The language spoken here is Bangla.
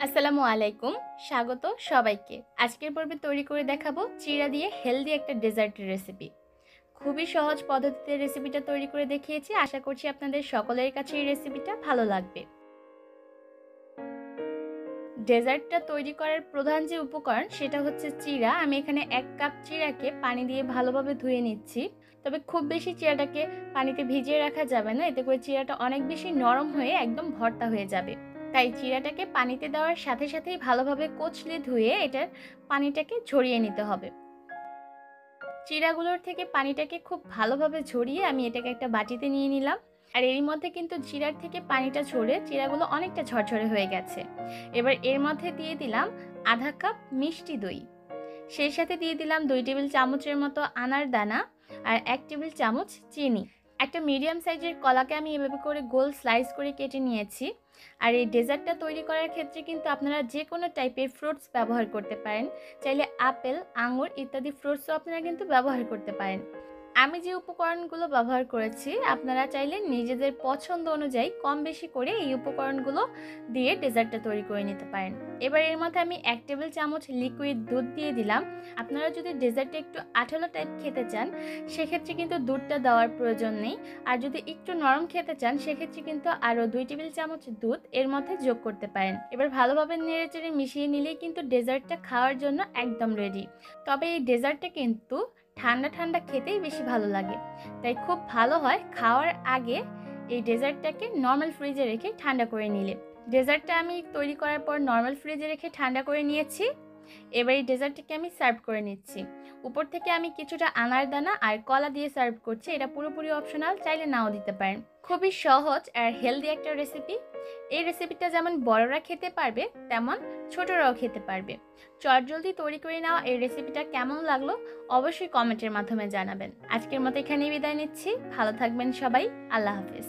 আসসালামু আলাইকুম, স্বাগত সবাইকে। আজকের পর্বে তৈরি করে দেখাবো চিড়া দিয়ে হেলদি একটা ডেজার্টের রেসিপি। খুবই সহজ পদ্ধতিতে রেসিপিটা তৈরি করে দেখিয়েছি। আশা করছি আপনাদের সকলের কাছে এই রেসিপিটা ভালো লাগবে। ডেজার্টটা তৈরি করার প্রধান যে উপকরণ সেটা হচ্ছে চিড়া। আমি এখানে 1 কাপ চিড়াকে পানি দিয়ে ভালোভাবে ধুয়ে নিচ্ছি। তবে খুব বেশি চিড়াটাকে পানিতে ভিজিয়ে রাখা যাবে না, এতে করে চিড়াটা অনেক বেশি নরম হয়ে একদম ভর্তা হয়ে যাবে। তাই চিড়াটাকে পানিতে দেওয়ার সাথে সাথেই ভালোভাবে কচলে ধুয়ে এটার পানিটাকে ঝরিয়ে নিতে হবে। চিড়াগুলোর থেকে পানিটাকে খুব ভালোভাবে ঝরিয়ে আমি এটাকে একটা বাটিতে নিয়ে নিলাম। আর এরই মধ্যে কিন্তু চিড়ার থেকে পানিটা ঝরে চিড়াগুলো অনেকটা ঝরঝরে হয়ে গেছে। এবার এর মধ্যে দিয়ে দিলাম আধা কাপ মিষ্টি দই, সেই সাথে দিয়ে দিলাম 2 টেবিল চামচের মতো আনার দানা আর 1 টেবিল চামচ চিনি। একটা মিডিয়াম সাইজের কলাকে আমি এভাবে করে গোল স্লাইস করে কেটে নিয়েছি। আর এই ডেজার্টটা তৈরি করার ক্ষেত্রে কিন্তু আপনারা যে কোনো টাইপের ফ্রুটস ব্যবহার করতে পারেন। চাইলে আপেল, আঙুর ইত্যাদি ফ্রুটসও আপনারা কিন্তু ব্যবহার করতে পারেন। আমি যে উপকরণগুলো ব্যবহার করেছি আপনারা চাইলে নিজেদের পছন্দ অনুযায়ী কম বেশি করে এই উপকরণগুলো দিয়ে ডেজার্টটা তৈরি করে নিতে পারেন। এবার এর মধ্যে আমি 1 টেবিল চামচ লিকুইড দুধ দিয়ে দিলাম। আপনারা যদি ডেজার্টটা একটু আঠালো টাইপ খেতে চান সেক্ষেত্রে কিন্তু দুধটা দেওয়ার প্রয়োজন নেই। আর যদি একটু নরম খেতে চান সেক্ষেত্রে কিন্তু আরও 2 টেবিল চামচ দুধ এর মধ্যে যোগ করতে পারেন। এবার ভালোভাবে নেড়েচেড়ে মিশিয়ে নিলেই কিন্তু ডেজার্টটা খাওয়ার জন্য একদম রেডি। তবে এই ডেজার্টটা কিন্তু ঠান্ডা ঠান্ডা খেতেই বেশি ভালো লাগে, তাই খুব ভালো হয় খাওয়ার আগে এই ডেজার্টটাকে নর্মাল ফ্রিজে রেখে ঠান্ডা করে নিলে। ডেজার্টটা আমি তৈরি করার পর নর্মাল ফ্রিজে রেখে ঠান্ডা করে নিয়েছি। এবার এই ডেজার্টটাকে আমি সার্ভ করে নিচ্ছি। উপর থেকে আমি কিছুটা আনার দানা আর কলা দিয়ে সার্ভ করছি। এটা পুরোপুরি অপশনাল, চাইলে নাও দিতে পারেন। খুবই সহজ আর হেলদি একটা রেসিপি। এই রেসিপিটা যেমন বড়রা খেতে পারবে তেমন ছোটরাও খেতে পারবে। চটজলদি তৈরি করে নেওয়া এই রেসিপিটা কেমন লাগলো অবশ্যই কমেন্টের মাধ্যমে জানাবেন। আজকের মতো এখানেই বিদায় নিচ্ছি। ভালো থাকবেন সবাই। আল্লাহ হাফেজ।